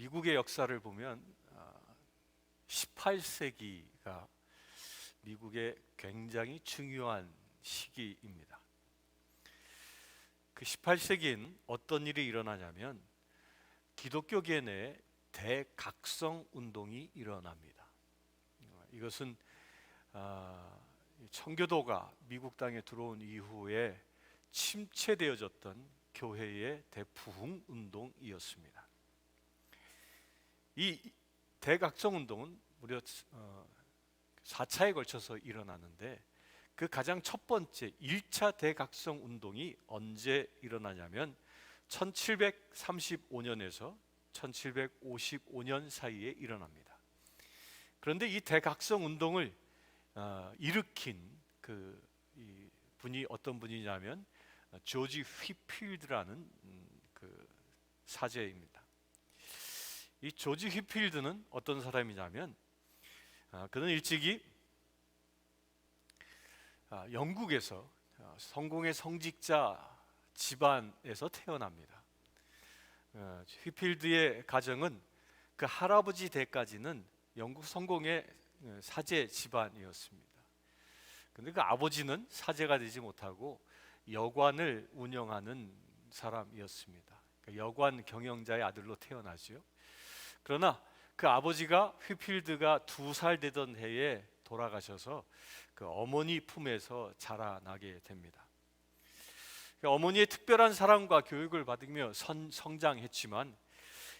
미국의 역사를 보면 18세기가 미국의 굉장히 중요한 시기입니다. 그 18세기엔 어떤 일이 일어나냐면 기독교계 내에 대각성 운동이 일어납니다. 이것은 청교도가 미국 땅에 들어온 이후에 침체되어졌던 교회의 대부흥 운동이었습니다. 이 대각성 운동은 무려 4차에 걸쳐서 일어나는데 그 가장 첫 번째 1차 대각성 운동이 언제 일어나냐면 1735년에서 1755년 사이에 일어납니다. 그런데 이 대각성 운동을 일으킨 이 분이 어떤 분이냐면 조지 휘필드라는 그 사제입니다. 이 조지 휘필드는 어떤 사람이냐면 그는 일찍이 영국에서 성공의 성직자 집안에서 태어납니다. 휘필드의 가정은 그 할아버지 때까지는 영국 성공의 사제 집안이었습니다. 그런데 그 아버지는 사제가 되지 못하고 여관을 운영하는 사람이었습니다. 그러니까 여관 경영자의 아들로 태어나죠. 그러나 그 아버지가 휘필드가 2살 되던 해에 돌아가셔서 그 어머니 품에서 자라나게 됩니다. 어머니의 특별한 사랑과 교육을 받으며 성장했지만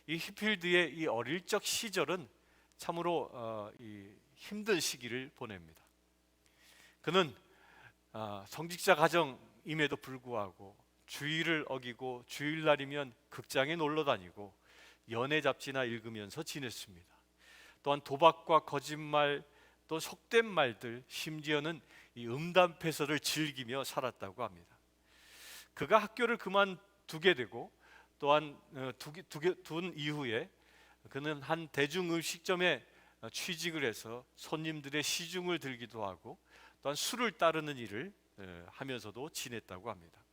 이 휘필드의 이 어릴 적 시절은 참으로 힘든 시기를 보냅니다. 그는 성직자 가정임에도 불구하고 주의를 어기고 주일날이면 극장에 놀러 다니고 연애 잡지나 읽으면서 지냈습니다. 또한 도박과 거짓말, 또 속된 말들, 심지어는 이 음담패설을 즐기며 살았다고 합니다. 그가 학교를 그만두게 되고 또한 둔 이후에 그는 한 대중음식점에 취직을 해서 손님들의 시중을 들기도 하고 또한 술을 따르는 일을 하면서도 지냈다고 합니다.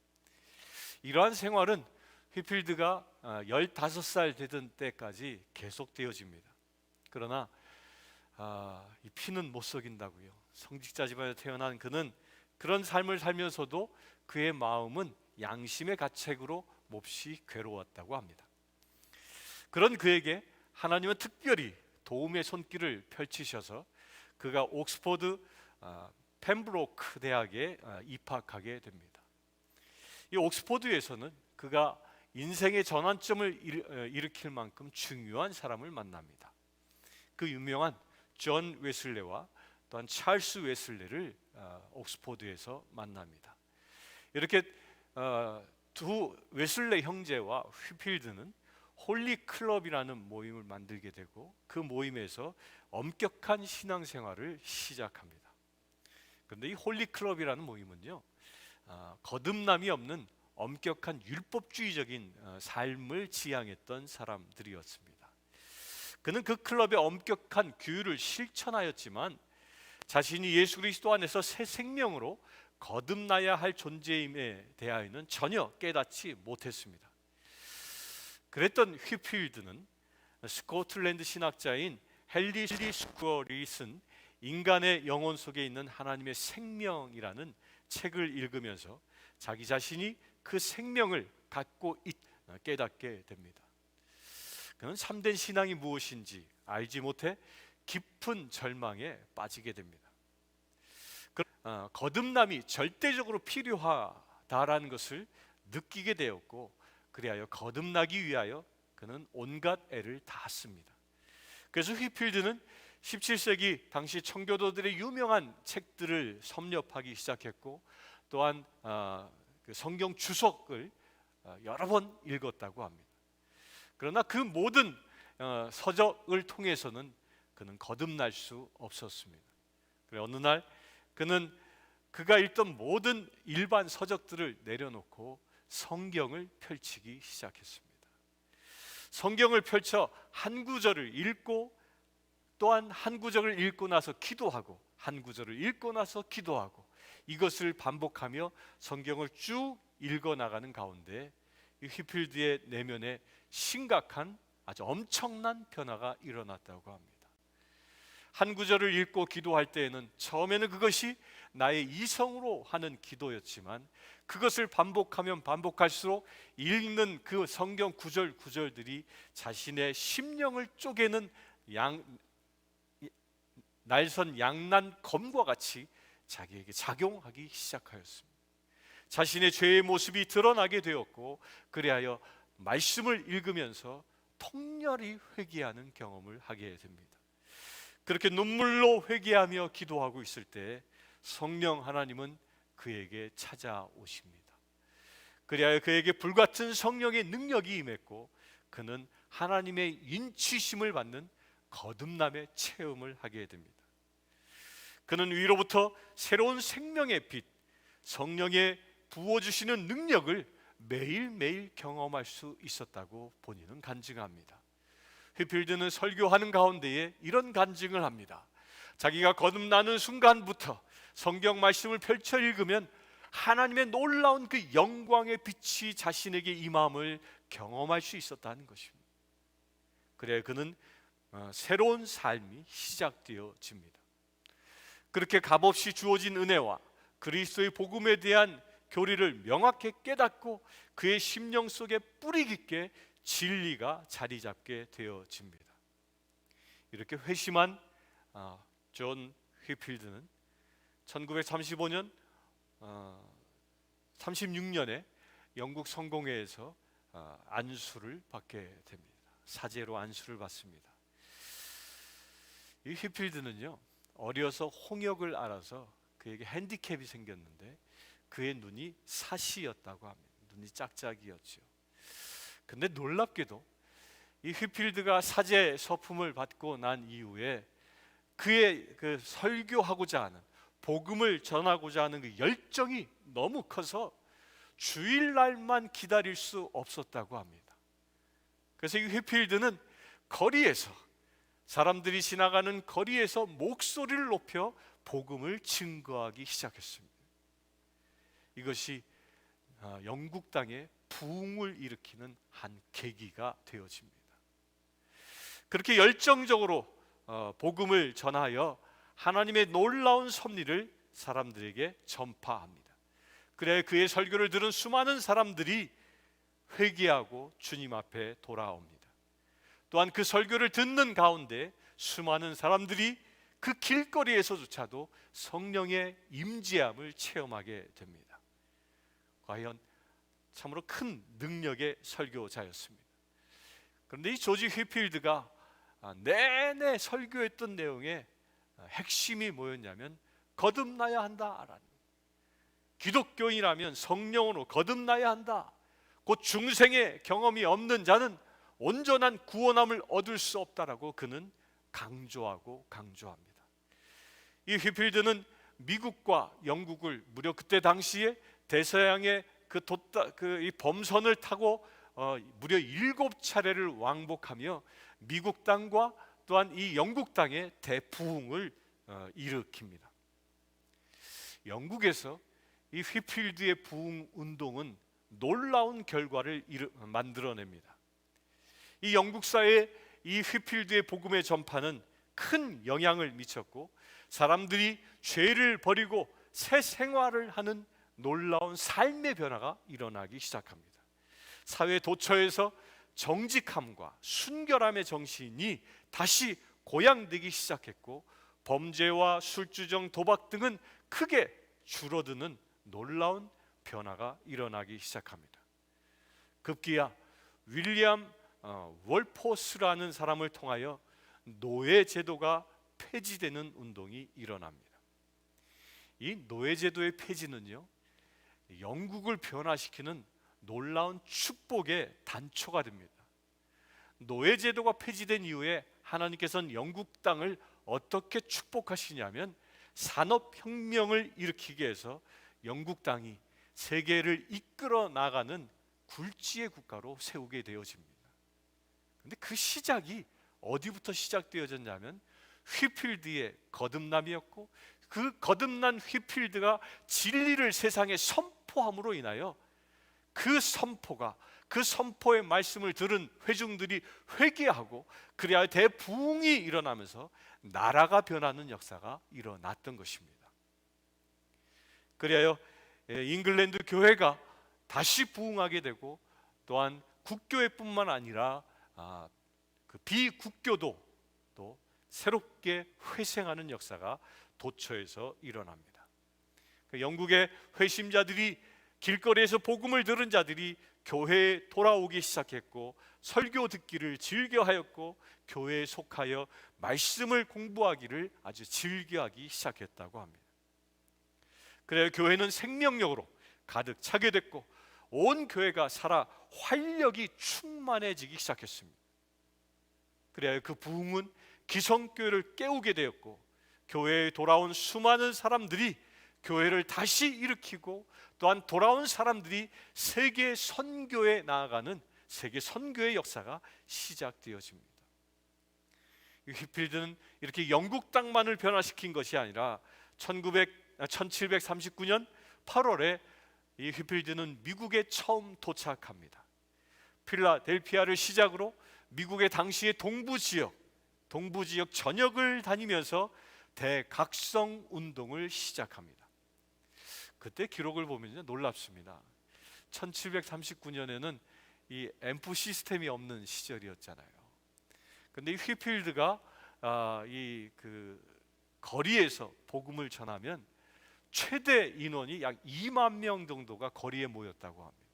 이러한 생활은 휘필드가 15살 되던 때까지 계속되어집니다. 그러나 이 피는 못 속인다고요. 성직자 집안에 태어난 그는 그런 삶을 살면서도 그의 마음은 양심의 가책으로 몹시 괴로웠다고 합니다. 그런 그에게 하나님은 특별히 도움의 손길을 펼치셔서 그가 옥스퍼드 펜브로크 대학에 입학하게 됩니다. 이 옥스퍼드에서는 그가 인생의 전환점을 일으킬 만큼 중요한 사람을 만납니다. 그 유명한 존 웨슬레와 또한 찰스 웨슬레를 옥스퍼드에서 만납니다. 이렇게 두 웨슬레 형제와 휘필드는 홀리 클럽이라는 모임을 만들게 되고 그 모임에서 엄격한 신앙생활을 시작합니다. 그런데 이 홀리 클럽이라는 모임은요, 거듭남이 없는 엄격한 율법주의적인 삶을 지향했던 사람들이었습니다. 그는 그 클럽의 엄격한 규율을 실천하였지만 자신이 예수 그리스도 안에서 새 생명으로 거듭나야 할 존재임에 대하여는 전혀 깨닫지 못했습니다. 그랬던 휘필드는 스코틀랜드 신학자인 헨리 스쿼리 쓴 인간의 영혼 속에 있는 하나님의 생명이라는 책을 읽으면서 자기 자신이 그 생명을 갖고 깨닫게 됩니다. 그는 참된 신앙이 무엇인지 알지 못해 깊은 절망에 빠지게 됩니다. 거듭남이 절대적으로 필요하다라는 것을 느끼게 되었고 그리하여 거듭나기 위하여 그는 온갖 애를 다 씁니다. 그래서 휘필드는 17세기 당시 청교도들의 유명한 책들을 섭렵하기 시작했고 또한 그 성경 주석을 여러 번 읽었다고 합니다. 그러나 그 모든 서적을 통해서는 그는 거듭날 수 없었습니다. 그래 어느 날 그는 그가 읽던 모든 일반 서적들을 내려놓고 성경을 펼치기 시작했습니다. 성경을 펼쳐 한 구절을 읽고 또한 한 구절을 읽고 나서 기도하고 한 구절을 읽고 나서 기도하고 이것을 반복하며 성경을 쭉 읽어 나가는 가운데 이 휘필드의 내면에 심각한 아주 엄청난 변화가 일어났다고 합니다. 한 구절을 읽고 기도할 때에는 처음에는 그것이 나의 이성으로 하는 기도였지만 그것을 반복하면 반복할수록 읽는 그 성경 구절 구절들이 자신의 심령을 쪼개는 날선 양난 검과 같이 자기에게 작용하기 시작하였습니다. 자신의 죄의 모습이 드러나게 되었고, 그리하여 말씀을 읽으면서 통렬히 회개하는 경험을 하게 됩니다. 그렇게 눈물로 회개하며 기도하고 있을 때 성령 하나님은 그에게 찾아오십니다. 그리하여 그에게 불같은 성령의 능력이 임했고, 그는 하나님의 인치심을 받는 거듭남의 체험을 하게 됩니다. 그는 위로부터 새로운 생명의 빛, 성령의 부어주시는 능력을 매일매일 경험할 수 있었다고 본인은 간증합니다. 휘필드는 설교하는 가운데에 이런 간증을 합니다. 자기가 거듭나는 순간부터 성경 말씀을 펼쳐 읽으면 하나님의 놀라운 그 영광의 빛이 자신에게 임함을 경험할 수 있었다는 것입니다. 그래 그는 새로운 삶이 시작되어집니다. 그렇게 값없이 주어진 은혜와 그리스도의 복음에 대한 교리를 명확히 깨닫고 그의 심령 속에 뿌리 깊게 진리가 자리 잡게 되어집니다. 이렇게 회심한 존 휘필드는 1935년 36년에 영국 성공회에서 안수를 받게 됩니다. 사제로 안수를 받습니다. 이 휘필드는요, 어려서 홍역을 앓아서 그에게 핸디캡이 생겼는데 그의 눈이 사시였다고 합니다. 눈이 짝짝이었죠. 근데 놀랍게도 이 휘필드가 사제 서품을 받고 난 이후에 그의 그 설교하고자 하는, 복음을 전하고자 하는 그 열정이 너무 커서 주일날만 기다릴 수 없었다고 합니다. 그래서 이 휘필드는 거리에서, 사람들이 지나가는 거리에서 목소리를 높여 복음을 증거하기 시작했습니다. 이것이 영국 땅에 부흥을 일으키는 한 계기가 되어집니다. 그렇게 열정적으로 복음을 전하여 하나님의 놀라운 섭리를 사람들에게 전파합니다. 그래 그의 설교를 들은 수많은 사람들이 회개하고 주님 앞에 돌아옵니다. 또한 그 설교를 듣는 가운데 수많은 사람들이 그 길거리에서조차도 성령의 임재함을 체험하게 됩니다. 과연 참으로 큰 능력의 설교자였습니다. 그런데 이 조지 휘필드가 내내 설교했던 내용의 핵심이 뭐였냐면 거듭나야 한다라는, 기독교인이라면 성령으로 거듭나야 한다. 곧 중생의 경험이 없는 자는 온전한 구원함을 얻을 수 없다라고 그는 강조합니다. 이 휘필드는 미국과 영국을 무려 그때 당시에 대서양의 이 범선을 타고 무려 7차례를 왕복하며 미국 땅과 또한 이 영국 땅의 대부흥을 일으킵니다. 영국에서 이 휘필드의 부흥 운동은 놀라운 결과를 만들어냅니다. 이 영국 사회에 이 휘필드의 복음의 전파는 큰 영향을 미쳤고, 사람들이 죄를 버리고 새 생활을 하는 놀라운 삶의 변화가 일어나기 시작합니다. 사회 도처에서 정직함과 순결함의 정신이 다시 고양되기 시작했고, 범죄와 술주정, 도박 등은 크게 줄어드는 놀라운 변화가 일어나기 시작합니다. 급기야 윌리엄 월포스라는 사람을 통하여 노예 제도가 폐지되는 운동이 일어납니다. 이 노예 제도의 폐지는요, 영국을 변화시키는 놀라운 축복의 단초가 됩니다. 노예 제도가 폐지된 이후에 하나님께서는 영국 땅을 어떻게 축복하시냐면 산업혁명을 일으키게 해서 영국 땅이 세계를 이끌어 나가는 굴지의 국가로 세우게 되어집니다. 그런데 그 시작이 어디부터 시작되어졌냐면 휘필드의 거듭남이었고, 그 거듭난 휘필드가 진리를 세상에 선포함으로 인하여 그 선포가, 그 선포의 말씀을 들은 회중들이 회개하고 그래야 대부흥이 일어나면서 나라가 변하는 역사가 일어났던 것입니다. 그래야 잉글랜드 교회가 다시 부흥하게 되고, 또한 국교회뿐만 아니라 그 비국교도 또 새롭게 회생하는 역사가 도처에서 일어납니다. 영국의 회심자들이, 길거리에서 복음을 들은 자들이 교회에 돌아오기 시작했고, 설교 듣기를 즐겨하였고, 교회에 속하여 말씀을 공부하기를 아주 즐겨하기 시작했다고 합니다. 그래야 교회는 생명력으로 가득 차게 됐고, 온 교회가 살아 활력이 충만해지기 시작했습니다. 그래야 그 부흥은 기성교회를 깨우게 되었고, 교회에 돌아온 수많은 사람들이 교회를 다시 일으키고, 또한 돌아온 사람들이 세계 선교에 나아가는 세계 선교의 역사가 시작되어집니다. 휘필드는 이렇게 영국 땅만을 변화시킨 것이 아니라 1739년 8월에 이 휘필드는 미국에 처음 도착합니다. 필라델피아를 시작으로 미국의 당시의 동부 지역 전역을 다니면서 대각성 운동을 시작합니다. 그때 기록을 보면 놀랍습니다. 1739년에는 이 앰프 시스템이 없는 시절이었잖아요. 근데 이 휘필드가 이 거리에서 복음을 전하면 최대 인원이 약 2만 명 정도가 거리에 모였다고 합니다.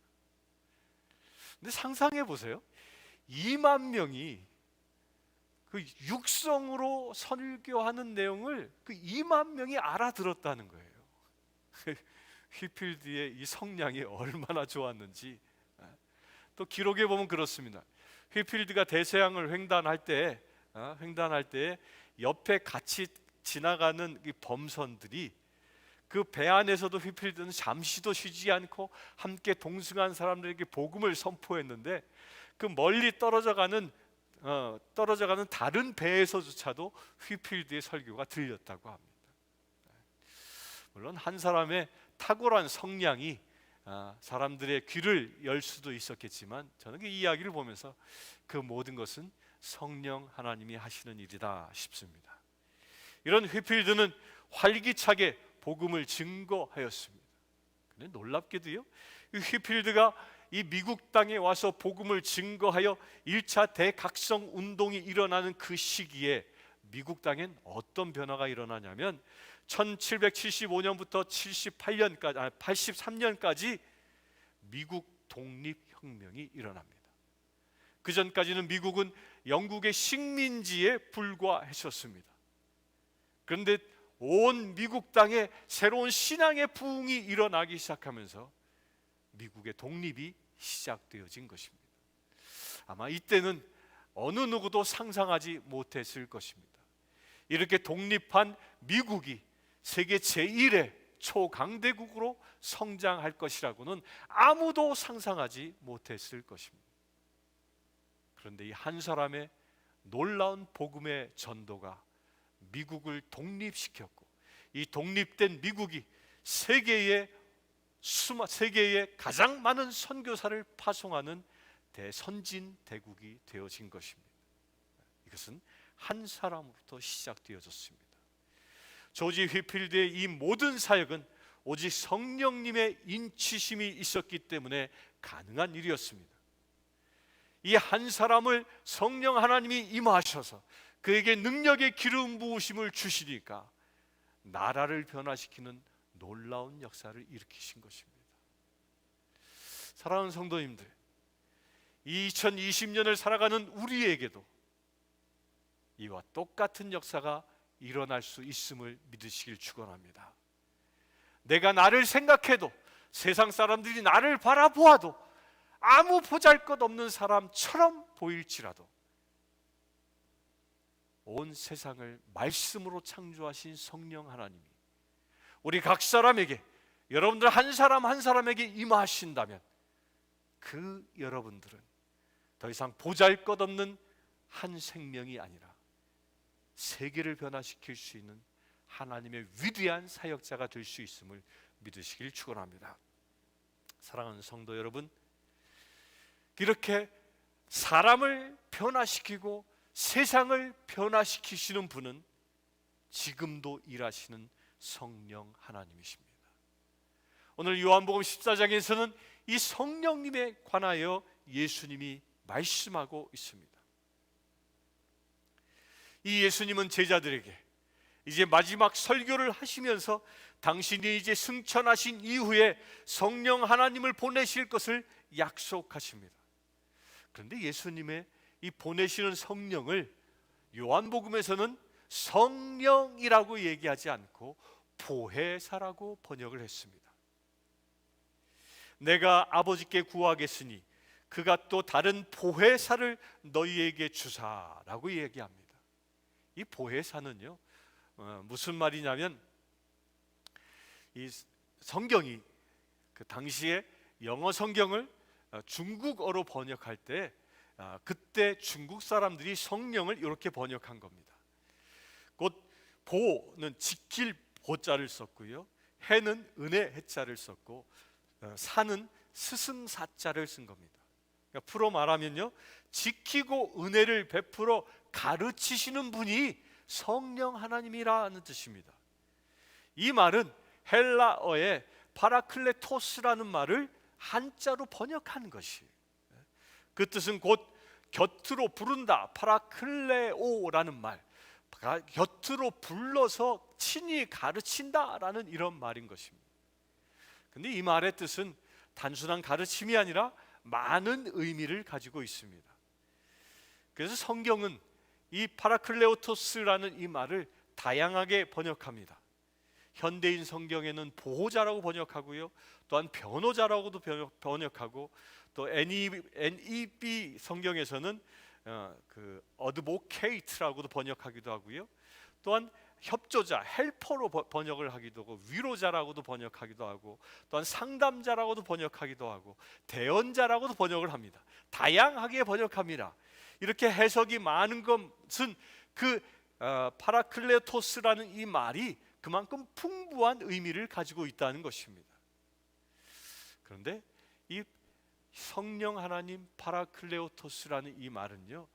근데 상상해 보세요. 2만 명이 그 육성으로 설교하는 내용을 그 2만 명이 알아들었다는 거예요. 휘필드의 이 성량이 얼마나 좋았는지. 또 기록에 보면 그렇습니다. 휘필드가 대서양을 횡단할 때 옆에 같이 지나가는 이 범선들이, 그 배 안에서도 휘필드는 잠시도 쉬지 않고 함께 동승한 사람들에게 복음을 선포했는데, 그 멀리 떨어져가는 다른 배에서조차도 휘필드의 설교가 들렸다고 합니다. 물론 한 사람의 탁월한 성량이 사람들의 귀를 열 수도 있었겠지만, 저는 이 이야기를 보면서 그 모든 것은 성령 하나님이 하시는 일이다 싶습니다. 이런 휘필드는 활기차게 복음을 증거하였습니다. 근데 놀랍게도요, 이 휘필드가 이 미국 땅에 와서 복음을 증거하여 1차 대각성 운동이 일어나는 그 시기에 미국 땅엔 어떤 변화가 일어나냐면, 1775년부터 83년까지 미국 독립혁명이 일어납니다. 그 전까지는 미국은 영국의 식민지에 불과했었습니다. 그런데 온 미국 땅에 새로운 신앙의 부흥이 일어나기 시작하면서 미국의 독립이 시작되어진 것입니다. 아마 이때는 어느 누구도 상상하지 못했을 것입니다. 이렇게 독립한 미국이 세계 제1의 초강대국으로 성장할 것이라고는 아무도 상상하지 못했을 것입니다. 그런데 이 한 사람의 놀라운 복음의 전도가 미국을 독립시켰고, 이 독립된 미국이 세계에 가장 많은 선교사를 파송하는 대선진 대국이 되어진 것입니다. 이것은 한 사람으로부터 시작되어졌습니다. 조지 휘필드의 이 모든 사역은 오직 성령님의 인치심이 있었기 때문에 가능한 일이었습니다. 이 한 사람을 성령 하나님이 임하셔서 그에게 능력의 기름 부으심을 주시니까 나라를 변화시키는 놀라운 역사를 일으키신 것입니다. 사랑하는 성도님들, 2020년을 살아가는 우리에게도 이와 똑같은 역사가 일어날 수 있음을 믿으시길 축원합니다. 내가 나를 생각해도, 세상 사람들이 나를 바라보아도 아무 보잘것없는 사람처럼 보일지라도, 온 세상을 말씀으로 창조하신 성령 하나님이 우리 각 사람에게, 여러분들 한 사람 한 사람에게 임하신다면, 그 여러분들은 더 이상 보잘것없는 한 생명이 아니라 세계를 변화시킬 수 있는 하나님의 위대한 사역자가 될 수 있음을 믿으시길 축원합니다. 사랑하는 성도 여러분, 이렇게 사람을 변화시키고 세상을 변화시키시는 분은 지금도 일하시는 성령 하나님이십니다. 오늘 요한복음 14장에서는 이 성령님에 관하여 예수님이 말씀하고 있습니다. 이 예수님은 제자들에게 이제 마지막 설교를 하시면서 당신이 이제 승천하신 이후에 성령 하나님을 보내실 것을 약속하십니다. 그런데 예수님의 이 보내시는 성령을 요한복음에서는 성령이라고 얘기하지 않고 보혜사라고 번역을 했습니다. 내가 아버지께 구하겠으니 그가 또 다른 보혜사를 너희에게 주사라고 얘기합니다. 이 보혜사는요, 무슨 말이냐면, 이 성경이 그 당시에 영어 성경을 중국어로 번역할 때 그때 중국 사람들이 성령을 이렇게 번역한 겁니다. 곧 보는 지킬 보자를 썼고요, 해는 은혜 해자를 썼고, 사는 스승사자를 쓴 겁니다. 그러니까 풀어 말하면요, 지키고 은혜를 베풀어 가르치시는 분이 성령 하나님이라는 뜻입니다. 이 말은 헬라어의 파라클레토스라는 말을 한자로 번역한 것이에요. 그 뜻은 곧 곁으로 부른다, 파라클레오라는 말, 곁으로 불러서 친히 가르친다라는 이런 말인 것입니다. 근데 이 말의 뜻은 단순한 가르침이 아니라 많은 의미를 가지고 있습니다. 그래서 성경은 이 파라클레오토스라는 이 말을 다양하게 번역합니다. 현대인 성경에는 보호자라고 번역하고요, 또한 변호자라고도 번역하고, 또 NEB 성경에서는 그 어드보케이트라고도 번역하기도 하고요, 또한 협조자, 헬퍼로 번역을 하기도 하고, 위로자라고도 번역하기도 하고, 또한 상담자라고도 번역하기도 하고, 대언자라고도 번역을 합니다. 다양하게 번역합니다. 이렇게 해석이 많은 것은 그 파라클레토스라는 이 말이 그만큼 풍부한 의미를 가지고 있다는 것입니다. 그런데 이 성령 하나님 파라클레오토스라는 이 말은요,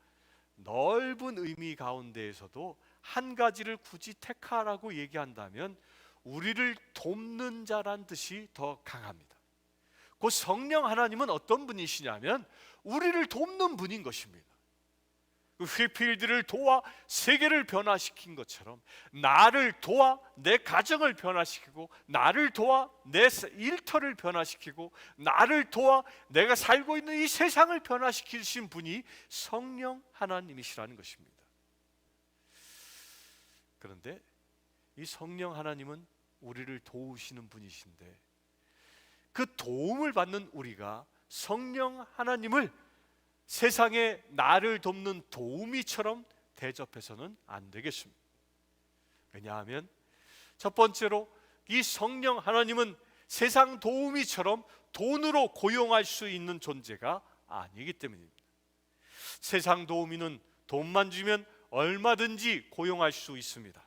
넓은 의미 가운데에서도 한 가지를 굳이 택하라고 얘기한다면 우리를 돕는 자란 뜻이 더 강합니다. 그 성령 하나님은 어떤 분이시냐면 우리를 돕는 분인 것입니다. 휘필드를 도와 세계를 변화시킨 것처럼 나를 도와 내 가정을 변화시키고, 나를 도와 내 일터를 변화시키고, 나를 도와 내가 살고 있는 이 세상을 변화시키신 분이 성령 하나님이시라는 것입니다. 그런데 이 성령 하나님은 우리를 도우시는 분이신데, 그 도움을 받는 우리가 성령 하나님을 세상에 나를 돕는 도우미처럼 대접해서는 안 되겠습니다. 왜냐하면 첫 번째로 이 성령 하나님은 세상 도우미처럼 돈으로 고용할 수 있는 존재가 아니기 때문입니다. 세상 도우미는 돈만 주면 얼마든지 고용할 수 있습니다.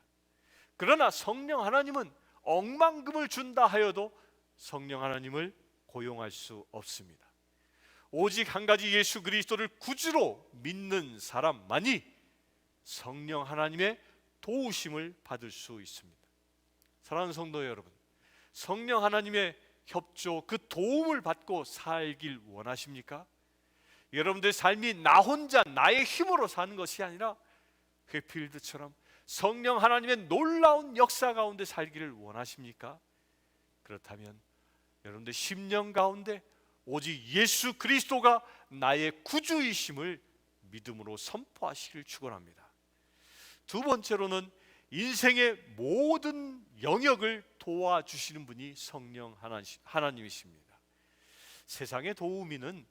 그러나 성령 하나님은 억만금을 준다 하여도 성령 하나님을 고용할 수 없습니다. 오직 한 가지 예수 그리스도를 구주로 믿는 사람만이 성령 하나님의 도우심을 받을 수 있습니다. 사랑하는 성도 여러분, 성령 하나님의 협조, 그 도움을 받고 살길 원하십니까? 여러분들의 삶이 나 혼자 나의 힘으로 사는 것이 아니라 회필드처럼 성령 하나님의 놀라운 역사 가운데 살기를 원하십니까? 그렇다면 여러분들 10년 가운데 오직 예수 그리스도가 나의 구주이심을 믿음으로 선포하시길 축원합니다. 두 번째로는 인생의 모든 영역을 도와주시는 분이 성령 하나님이십니다. 세상의 도우미는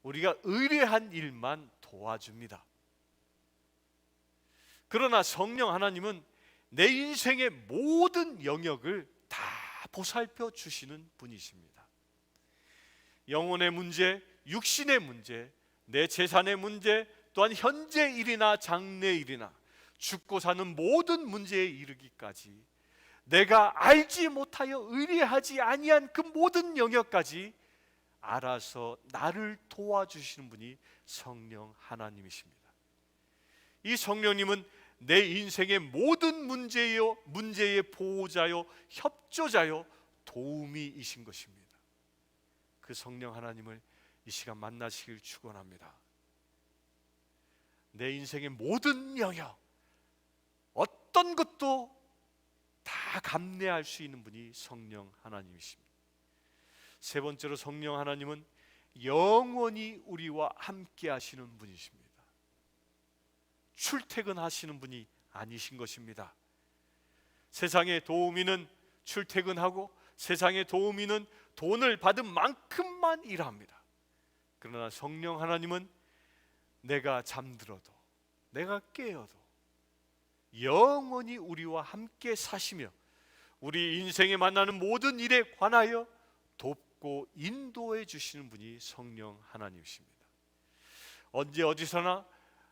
우리가 의뢰한 일만 도와줍니다. 그러나 성령 하나님은 내 인생의 모든 영역을 다 보살펴 주시는 분이십니다. 영혼의 문제, 육신의 문제, 내 재산의 문제, 또한 현재 일이나 장래 일이나 죽고 사는 모든 문제에 이르기까지 내가 알지 못하여 의뢰하지 아니한 그 모든 영역까지 알아서 나를 도와주시는 분이 성령 하나님이십니다. 이 성령님은 내 인생의 모든 문제의 보호자요, 협조자요, 도우미이신 것입니다. 그 성령 하나님을 이 시간 만나시길 축원합니다. 내 인생의 모든 영역, 어떤 것도 다 감내할 수 있는 분이 성령 하나님이십니다. 세 번째로 성령 하나님은 영원히 우리와 함께 하시는 분이십니다. 출퇴근하시는 분이 아니신 것입니다. 세상의 도우미는 출퇴근하고 세상의 도우미는 돈을 받은 만큼만 일합니다. 그러나 성령 하나님은 내가 잠들어도 내가 깨어도 영원히 우리와 함께 사시며 우리 인생에 만나는 모든 일에 관하여 돕고 인도해 주시는 분이 성령 하나님이십니다. 언제 어디서나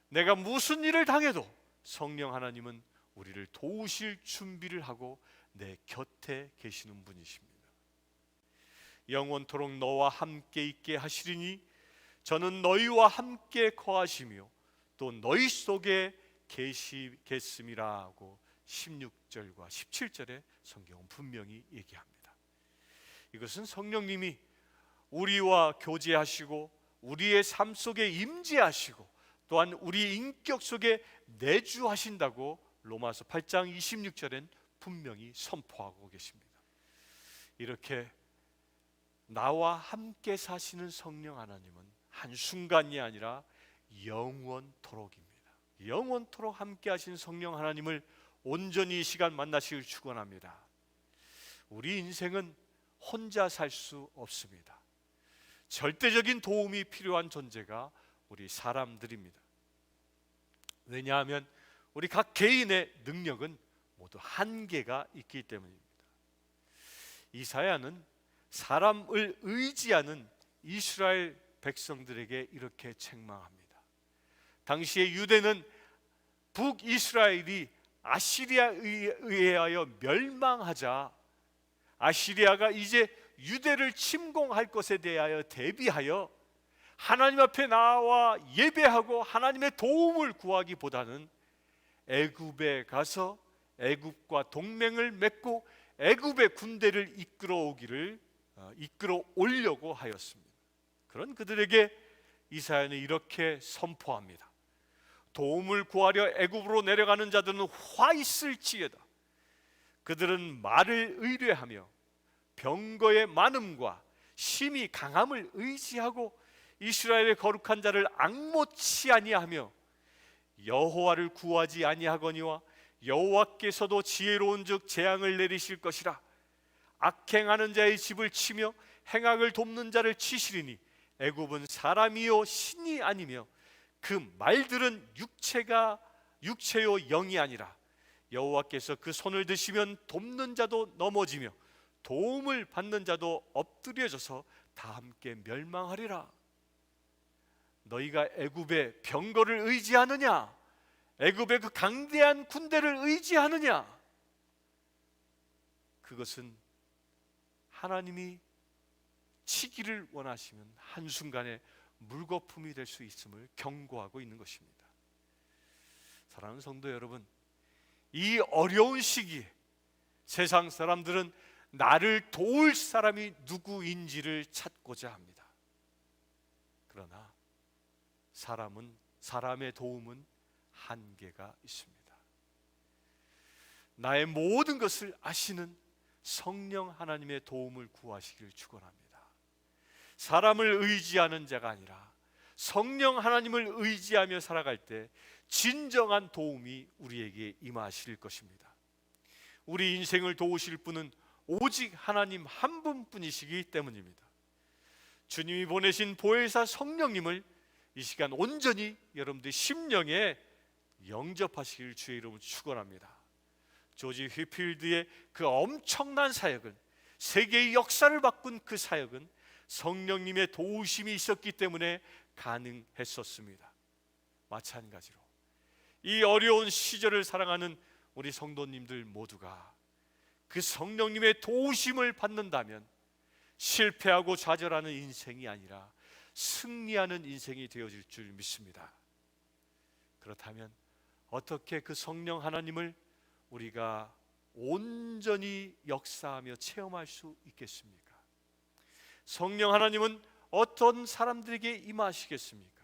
내가 무슨 일을 당해도 성령 하나님은 우리를 도우실 준비를 하고 내 곁에 계시는 분이십니다. 영원토록 너와 함께 있게 하시리니 저는 너희와 함께 거하시며 또 너희 속에 계시겠음이라고 16절과 17절에 성경은 분명히 얘기합니다. 이것은 성령님이 우리와 교제하시고 우리의 삶 속에 임재하시고 또한 우리 인격 속에 내주하신다고 로마서 8장 26절엔 분명히 선포하고 계십니다. 이렇게 나와 함께 사시는 성령 하나님은 한순간이 아니라 영원토록입니다. 영원토록 함께 하신 성령 하나님을 온전히 이 시간 만나시길 축원합니다. 우리 인생은 혼자 살 수 없습니다. 절대적인 도움이 필요한 존재가 우리 사람들입니다. 왜냐하면 우리 각 개인의 능력은 모두 한계가 있기 때문입니다. 이사야는 사람을 의지하는 이스라엘 백성들에게 이렇게 책망합니다. 당시의 유대는 북이스라엘이 아시리아에 의하여 멸망하자 아시리아가 이제 유대를 침공할 것에 대하여 대비하여 하나님 앞에 나와 예배하고 하나님의 도움을 구하기보다는 애굽에 가서 애굽과 동맹을 맺고 애굽의 군대를 이끌어 오려고 하였습니다. 그런 그들에게 이사야는 이렇게 선포합니다. 도움을 구하려 애굽으로 내려가는 자들은 화 있을지어다. 그들은 말을 의뢰하며 병거의 많음과 힘이 강함을 의지하고 이스라엘의 거룩한 자를 앙모치 아니하며 여호와를 구하지 아니하거니와 여호와께서도 지혜로운즉 재앙을 내리실 것이라. 악행하는 자의 집을 치며 행악을 돕는 자를 치시리니 애굽은 사람이요 신이 아니며 그 말들은 육체요 영이 아니라. 여호와께서 그 손을 드시면 돕는 자도 넘어지며 도움을 받는 자도 엎드려져서 다 함께 멸망하리라. 너희가 애굽의 병거를 의지하느냐? 애굽의 그 강대한 군대를 의지하느냐? 그것은 하나님이 치기를 원하시면 한순간에 물거품이 될 수 있음을 경고하고 있는 것입니다. 사랑하는 성도 여러분, 이 어려운 시기에 세상 사람들은 나를 도울 사람이 누구인지를 찾고자 합니다. 그러나 사람의 도움은 한계가 있습니다. 나의 모든 것을 아시는 성령 하나님의 도움을 구하시길 축원합니다. 사람을 의지하는 자가 아니라 성령 하나님을 의지하며 살아갈 때 진정한 도움이 우리에게 임하실 것입니다. 우리 인생을 도우실 분은 오직 하나님 한 분뿐이시기 때문입니다. 주님이 보내신 보혜사 성령님을 이 시간 온전히 여러분들 심령에 영접하시길 주의 이름으로 축원합니다. 조지 휘필드의 그 엄청난 사역은, 세계의 역사를 바꾼 그 사역은 성령님의 도우심이 있었기 때문에 가능했었습니다. 마찬가지로 이 어려운 시절을 살아가는 우리 성도님들 모두가 그 성령님의 도우심을 받는다면 실패하고 좌절하는 인생이 아니라 승리하는 인생이 되어질 줄 믿습니다. 그렇다면 어떻게 그 성령 하나님을 우리가 온전히 역사하며 체험할 수 있겠습니까? 성령 하나님은 어떤 사람들에게 임하시겠습니까?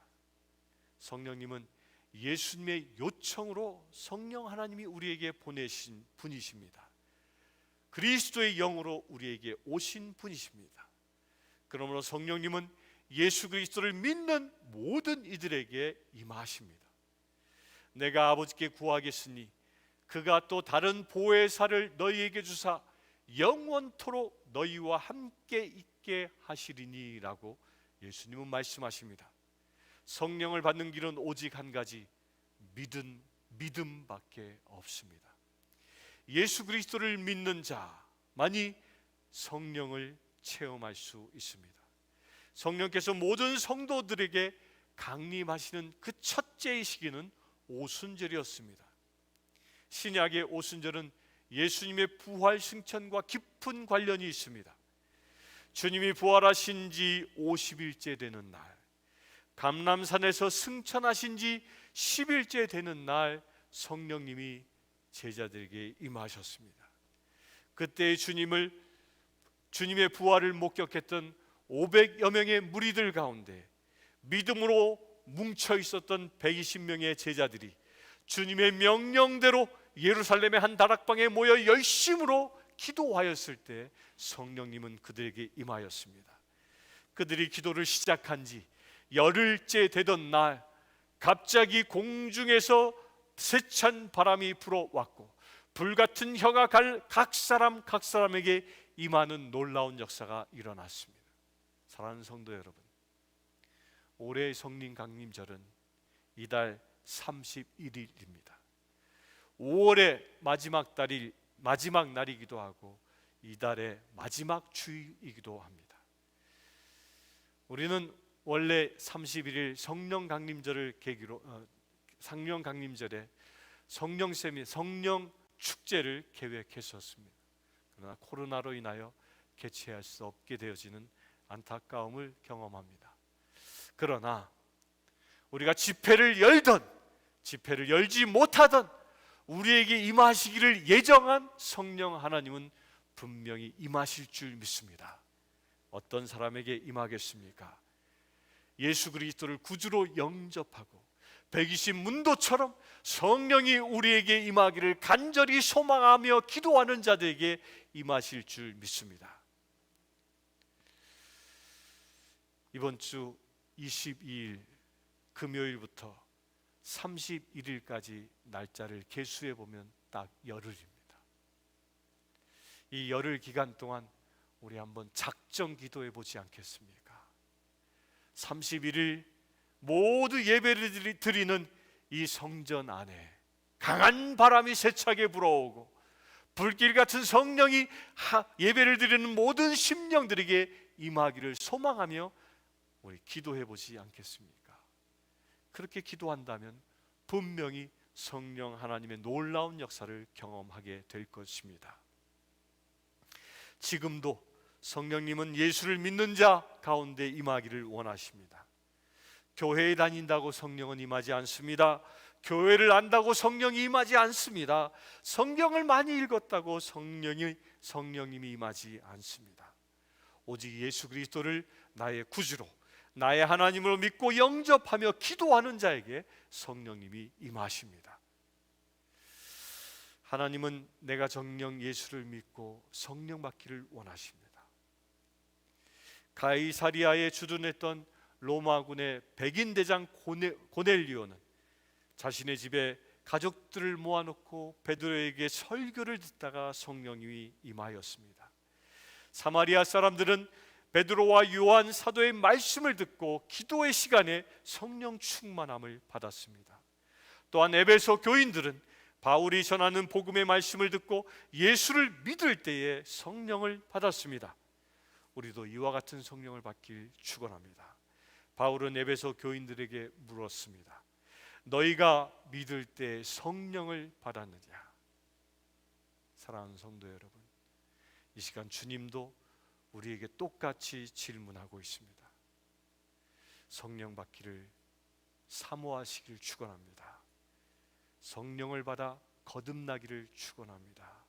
성령님은 예수님의 요청으로 성령 하나님이 우리에게 보내신 분이십니다. 그리스도의 영으로 우리에게 오신 분이십니다. 그러므로 성령님은 예수 그리스도를 믿는 모든 이들에게 임하십니다. 내가 아버지께 구하겠으니 그가 또 다른 보혜사를 너희에게 주사 영원토록 너희와 함께 있게 하시리니 라고 예수님은 말씀하십니다. 성령을 받는 길은 오직 한 가지, 믿음밖에 없습니다. 예수 그리스도를 믿는 자만이 성령을 체험할 수 있습니다. 성령께서 모든 성도들에게 강림하시는 그 첫째의 시기는 오순절이었습니다. 신약의 오순절은 예수님의 부활 승천과 깊은 관련이 있습니다. 주님이 부활하신 지 50일째 되는 날, 감람산에서 승천하신 지 10일째 되는 날 성령님이 제자들에게 임하셨습니다. 그때 주님의 부활을 목격했던 500여 명의 무리들 가운데 믿음으로 뭉쳐 있었던 120명의 제자들이 주님의 명령대로 예루살렘의 한 다락방에 모여 열심으로 기도하였을 때 성령님은 그들에게 임하였습니다. 그들이 기도를 시작한 지 열흘째 되던 날 갑자기 공중에서 세찬 바람이 불어왔고 불같은 혀가 각 사람에게 임하는 놀라운 역사가 일어났습니다. 사랑하는 성도 여러분, 올해의 성령 강림절은 이달 31일입니다. 5월의 마지막 날이기도 하고 이달의 마지막 주이기도 합니다. 우리는 원래 31일 성령 강림절을 계기로 성령 강림절에 성령 축제를 계획했었습니다. 그러나 코로나로 인하여 개최할 수 없게 되어지는 안타까움을 경험합니다. 그러나 우리가 집회를 열던 집회를 열지 못하던 우리에게 임하시기를 예정한 성령 하나님은 분명히 임하실 줄 믿습니다. 어떤 사람에게 임하겠습니까? 예수 그리스도를 구주로 영접하고 120 문도처럼 성령이 우리에게 임하기를 간절히 소망하며 기도하는 자들에게 임하실 줄 믿습니다. 이번 주 22일 금요일부터 31일까지 날짜를 계수해 보면 딱 열흘입니다. 이 열흘 기간 동안 우리 한번 작정 기도해 보지 않겠습니까? 31일 모두 예배를 드리는 이 성전 안에 강한 바람이 세차게 불어오고 불길 같은 성령이 예배를 드리는 모든 심령들에게 임하기를 소망하며 우리 기도해 보지 않겠습니까? 그렇게 기도한다면 분명히 성령 하나님의 놀라운 역사를 경험하게 될 것입니다. 지금도 성령님은 예수를 믿는 자 가운데 임하기를 원하십니다. 교회에 다닌다고 성령은 임하지 않습니다. 교회를 안다고 성령이 임하지 않습니다. 성경을 많이 읽었다고 성령님이 임하지 않습니다. 오직 예수 그리스도를 나의 구주로 나의 하나님으로 믿고 영접하며 기도하는 자에게 성령님이 임하십니다. 하나님은 내가 정녕 예수를 믿고 성령 받기를 원하십니다. 가이사리아에 주둔했던 로마군의 백인 대장 고넬리오는 자신의 집에 가족들을 모아놓고 베드로에게 설교를 듣다가 성령이 임하였습니다. 사마리아 사람들은 베드로와 요한 사도의 말씀을 듣고 기도의 시간에 성령 충만함을 받았습니다. 또한 에베소 교인들은 바울이 전하는 복음의 말씀을 듣고 예수를 믿을 때에 성령을 받았습니다. 우리도 이와 같은 성령을 받길 축원합니다. 바울은 에베소 교인들에게 물었습니다. 너희가 믿을 때 성령을 받았느냐? 사랑하는 성도 여러분, 이 시간 주님도 우리에게 똑같이 질문하고 있습니다. 성령 받기를 사모하시기를 축원합니다. 성령을 받아 거듭나기를 축원합니다.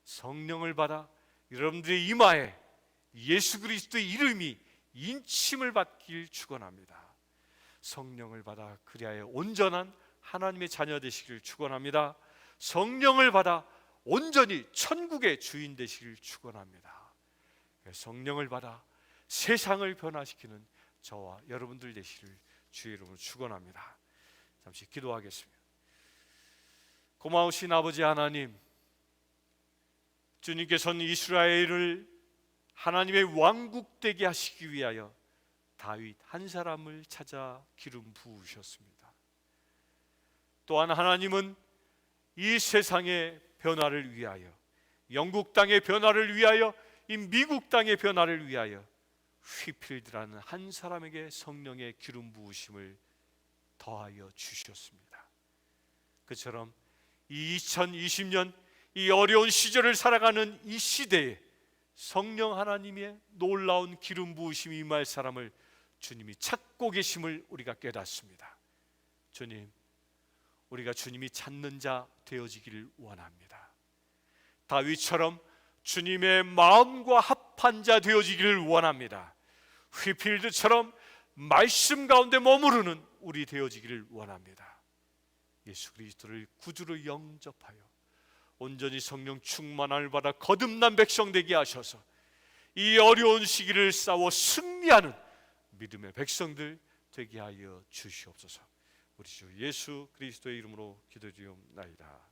성령을 받아 여러분들의 이마에 예수 그리스도의 이름이 인침을 받기를 축원합니다. 성령을 받아 그리하여 온전한 하나님의 자녀 되시기를 축원합니다. 성령을 받아 온전히 천국의 주인 되시기를 축원합니다. 성령을 받아 세상을 변화시키는 저와 여러분들 되시기를 주의 이름으로 축원합니다. 잠시 기도하겠습니다. 고마우신 아버지 하나님, 주님께서는 이스라엘을 하나님의 왕국 되게 하시기 위하여 다윗 한 사람을 찾아 기름 부으셨습니다. 또한 하나님은 이 세상의 변화를 위하여, 영국 땅의 변화를 위하여, 이 미국 땅의 변화를 위하여 휘필드라는 한 사람에게 성령의 기름 부으심을 더하여 주셨습니다. 그처럼 이 2020년 이 어려운 시절을 살아가는 이 시대에 성령 하나님의 놀라운 기름 부으심이 임할 사람을 주님이 찾고 계심을 우리가 깨닫습니다. 주님, 우리가 주님이 찾는 자 되어지기를 원합니다. 다윗처럼 주님의 마음과 합한 자 되어지기를 원합니다. 휘필드처럼 말씀 가운데 머무르는 우리 되어지기를 원합니다. 예수 그리스도를 구주로 영접하여 온전히 성령 충만함을 받아 거듭난 백성 되게 하셔서 이 어려운 시기를 싸워 승리하는 믿음의 백성들 되게 하여 주시옵소서. 우리 주 예수 그리스도의 이름으로 기도드리옵나이다.